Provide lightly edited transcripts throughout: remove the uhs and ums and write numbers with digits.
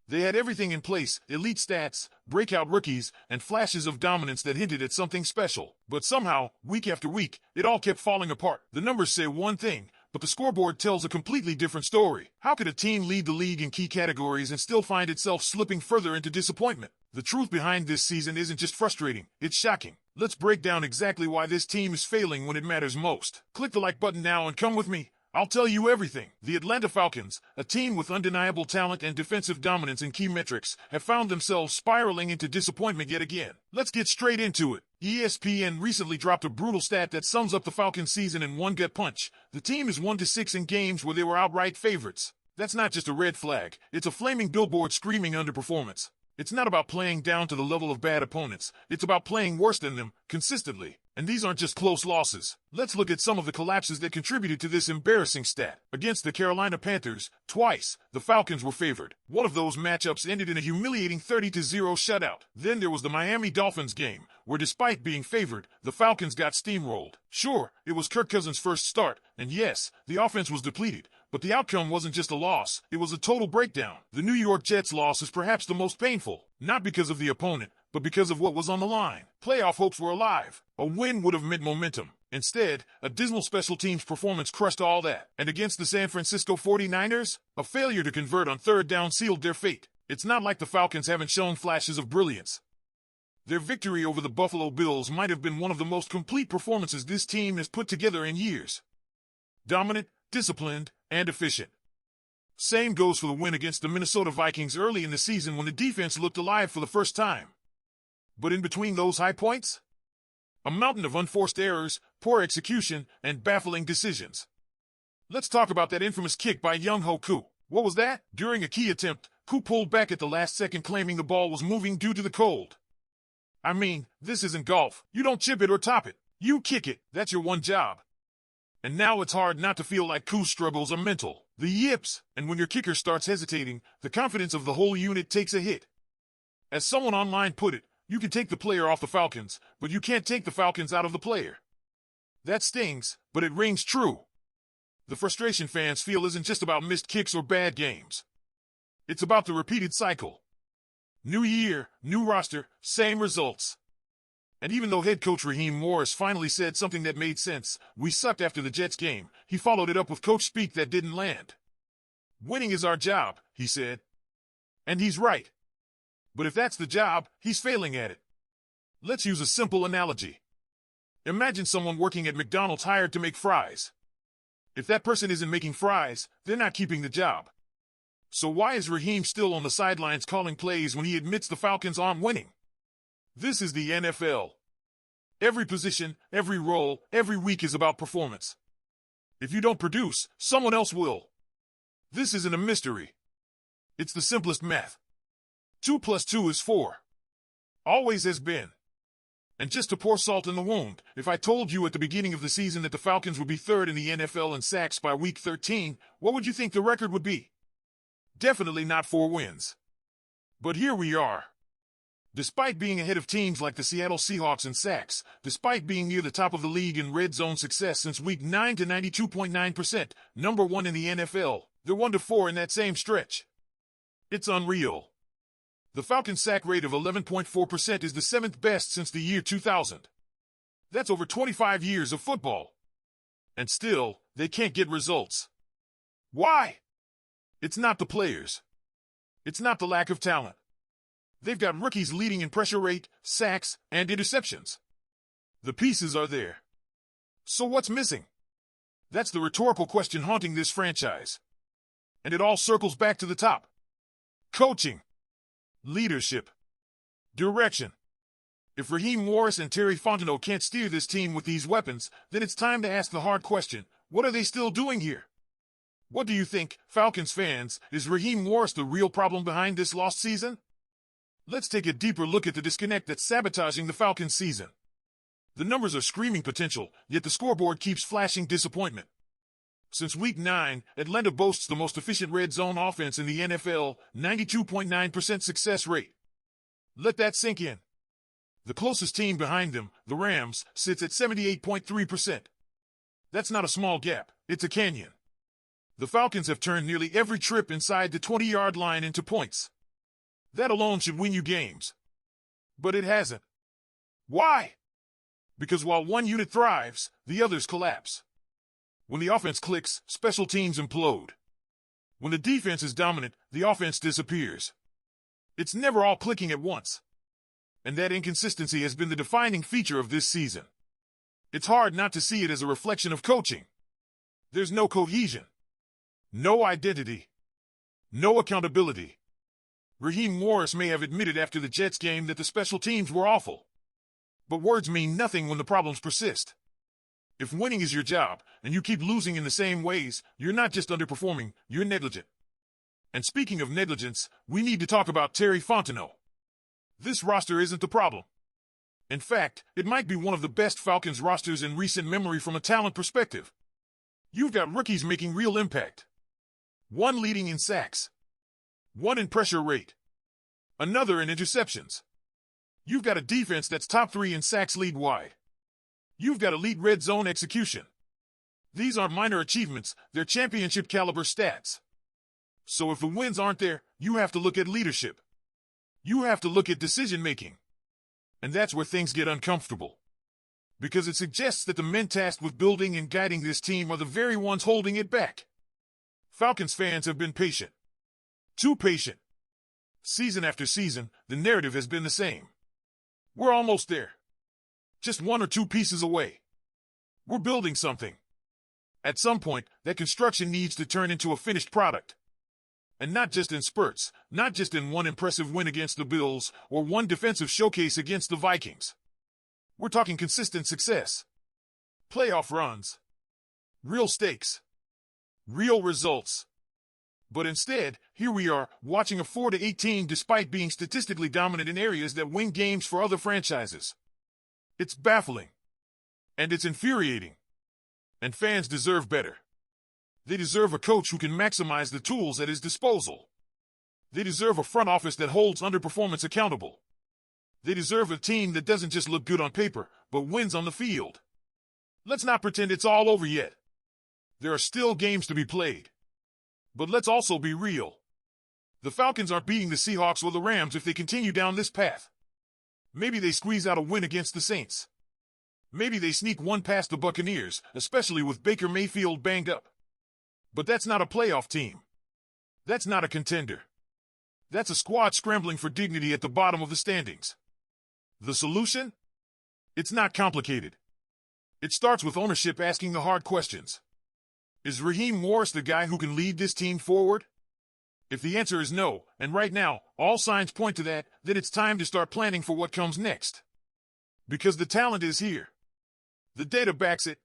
They had everything in place: elite stats, breakout rookies, and flashes of dominance that hinted at something special. But somehow, week after week, it all kept falling apart. The numbers say one thing, but the scoreboard tells a completely different story. How could a team lead the league in key categories and still find itself slipping further into disappointment? The truth behind this season isn't just frustrating, it's shocking. Let's break down exactly why this team is failing when it matters most. Click the like button now and come with me. I'll tell you everything. The Atlanta Falcons, a team with undeniable talent and defensive dominance in key metrics, have found themselves spiraling into disappointment yet again. Let's get straight into it. ESPN recently dropped a brutal stat that sums up the Falcons' season in one gut punch. The team is 1-6 in games where they were outright favorites. That's not just a red flag, it's a flaming billboard screaming underperformance. It's not about playing down to the level of bad opponents. It's about playing worse than them, consistently. And these aren't just close losses. Let's look at some of the collapses that contributed to this embarrassing stat. Against the Carolina Panthers, twice, the Falcons were favored. One of those matchups ended in a humiliating 30-0 shutout. Then there was the Miami Dolphins game, where despite being favored, the Falcons got steamrolled. Sure, it was Kirk Cousins' first start, and yes, the offense was depleted. But the outcome wasn't just a loss, it was a total breakdown. The New York Jets loss is perhaps the most painful, not because of the opponent, but because of what was on the line. Playoff hopes were alive. A win would have meant momentum. Instead, a dismal special teams performance crushed all that. And against the San Francisco 49ers, a failure to convert on third down sealed their fate. It's not like the Falcons haven't shown flashes of brilliance. Their victory over the Buffalo Bills might have been one of the most complete performances this team has put together in years. Dominant, disciplined, and efficient. Same goes for the win against the Minnesota Vikings early in the season when the defense looked alive for the first time. But in between those high points, a mountain of unforced errors, poor execution, and baffling decisions. Let's talk about that infamous kick by Younghoe Koo. What was that? During a key attempt, Koo pulled back at the last second claiming the ball was moving due to the cold. I mean, this isn't golf. You don't chip it or top it. You kick it. That's your one job. And now it's hard not to feel like Koo's struggles are mental. The yips, and when your kicker starts hesitating, the confidence of the whole unit takes a hit. As someone online put it, you can take the player off the Falcons, but you can't take the Falcons out of the player. That stings, but it rings true. The frustration fans feel isn't just about missed kicks or bad games. It's about the repeated cycle. New year, new roster, same results. And even though head coach Raheem Morris finally said something that made sense, "We sucked after the Jets game," he followed it up with coach speak that didn't land. "Winning is our job," he said. And he's right. But if that's the job, he's failing at it. Let's use a simple analogy. Imagine someone working at McDonald's hired to make fries. If that person isn't making fries, they're not keeping the job. So why is Raheem still on the sidelines calling plays when he admits the Falcons aren't winning? This is the NFL. Every position, every role, every week is about performance. If you don't produce, someone else will. This isn't a mystery. It's the simplest math. 2 + 2 is 4. Always has been. And just to pour salt in the wound, if I told you at the beginning of the season that the Falcons would be third in the NFL in sacks by week 13, what would you think the record would be? Definitely not 4 wins. But here we are. Despite being ahead of teams like the Seattle Seahawks in sacks, despite being near the top of the league in red zone success since week 9 to 92.9%, number 1 in the NFL, they're 1-4 in that same stretch. It's unreal. The Falcons' sack rate of 11.4% is the 7th best since the year 2000. That's over 25 years of football. And still, they can't get results. Why? It's not the players. It's not the lack of talent. They've got rookies leading in pressure rate, sacks, and interceptions. The pieces are there. So what's missing? That's the rhetorical question haunting this franchise. And it all circles back to the top. Coaching. Leadership. Direction. If Raheem Morris and Terry Fontenot can't steer this team with these weapons, then it's time to ask the hard question, what are they still doing here? What do you think, Falcons fans? Is Raheem Morris the real problem behind this lost season? Let's take a deeper look at the disconnect that's sabotaging the Falcons season. The numbers are screaming potential, yet the scoreboard keeps flashing disappointment. Since week 9, Atlanta boasts the most efficient red zone offense in the NFL, 92.9% success rate. Let that sink in. The closest team behind them, the Rams, sits at 78.3%. That's not a small gap, it's a canyon. The Falcons have turned nearly every trip inside the 20-yard line into points. That alone should win you games. But it hasn't. Why? Because while one unit thrives, the others collapse. When the offense clicks, special teams implode. When the defense is dominant, the offense disappears. It's never all clicking at once. And that inconsistency has been the defining feature of this season. It's hard not to see it as a reflection of coaching. There's no cohesion. No identity. No accountability. Raheem Morris may have admitted after the Jets game that the special teams were awful. But words mean nothing when the problems persist. If winning is your job, and you keep losing in the same ways, you're not just underperforming, you're negligent. And speaking of negligence, we need to talk about Terry Fontenot. This roster isn't the problem. In fact, it might be one of the best Falcons rosters in recent memory from a talent perspective. You've got rookies making real impact. One leading in sacks. One in pressure rate. Another in interceptions. You've got a defense that's top 3 in sacks league-wide. You've got elite red zone execution. These aren't minor achievements, they're championship-caliber stats. So if the wins aren't there, you have to look at leadership. You have to look at decision-making. And that's where things get uncomfortable. Because it suggests that the men tasked with building and guiding this team are the very ones holding it back. Falcons fans have been patient. Too patient. Season after season, the narrative has been the same. We're almost there. Just 1 or 2 pieces away. We're building something. At some point, that construction needs to turn into a finished product. And not just in spurts, not just in one impressive win against the Bills or one defensive showcase against the Vikings. We're talking consistent success. Playoff runs. Real stakes. Real results. But instead, here we are, watching a 4-18 despite being statistically dominant in areas that win games for other franchises. It's baffling. And it's infuriating. And fans deserve better. They deserve a coach who can maximize the tools at his disposal. They deserve a front office that holds underperformance accountable. They deserve a team that doesn't just look good on paper, but wins on the field. Let's not pretend it's all over yet. There are still games to be played. But let's also be real. The Falcons aren't beating the Seahawks or the Rams if they continue down this path. Maybe they squeeze out a win against the Saints. Maybe they sneak one past the Buccaneers, especially with Baker Mayfield banged up. But that's not a playoff team. That's not a contender. That's a squad scrambling for dignity at the bottom of the standings. The solution? It's not complicated. It starts with ownership asking the hard questions. Is Raheem Morris the guy who can lead this team forward? If the answer is no, and right now, all signs point to that, then it's time to start planning for what comes next. Because the talent is here. The data backs it.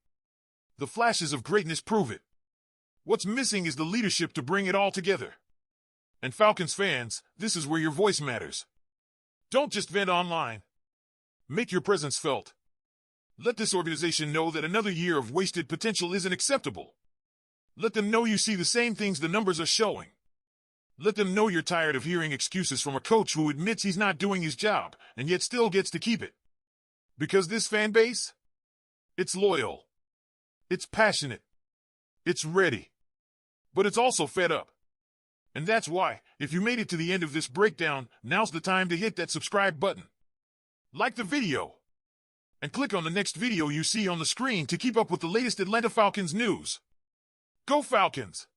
The flashes of greatness prove it. What's missing is the leadership to bring it all together. And Falcons fans, this is where your voice matters. Don't just vent online. Make your presence felt. Let this organization know that another year of wasted potential isn't acceptable. Let them know you see the same things the numbers are showing. Let them know you're tired of hearing excuses from a coach who admits he's not doing his job and yet still gets to keep it. Because this fan base? It's loyal. It's passionate. It's ready. But it's also fed up. And that's why, if you made it to the end of this breakdown, now's the time to hit that subscribe button. Like the video. And click on the next video you see on the screen to keep up with the latest Atlanta Falcons news. Go Falcons!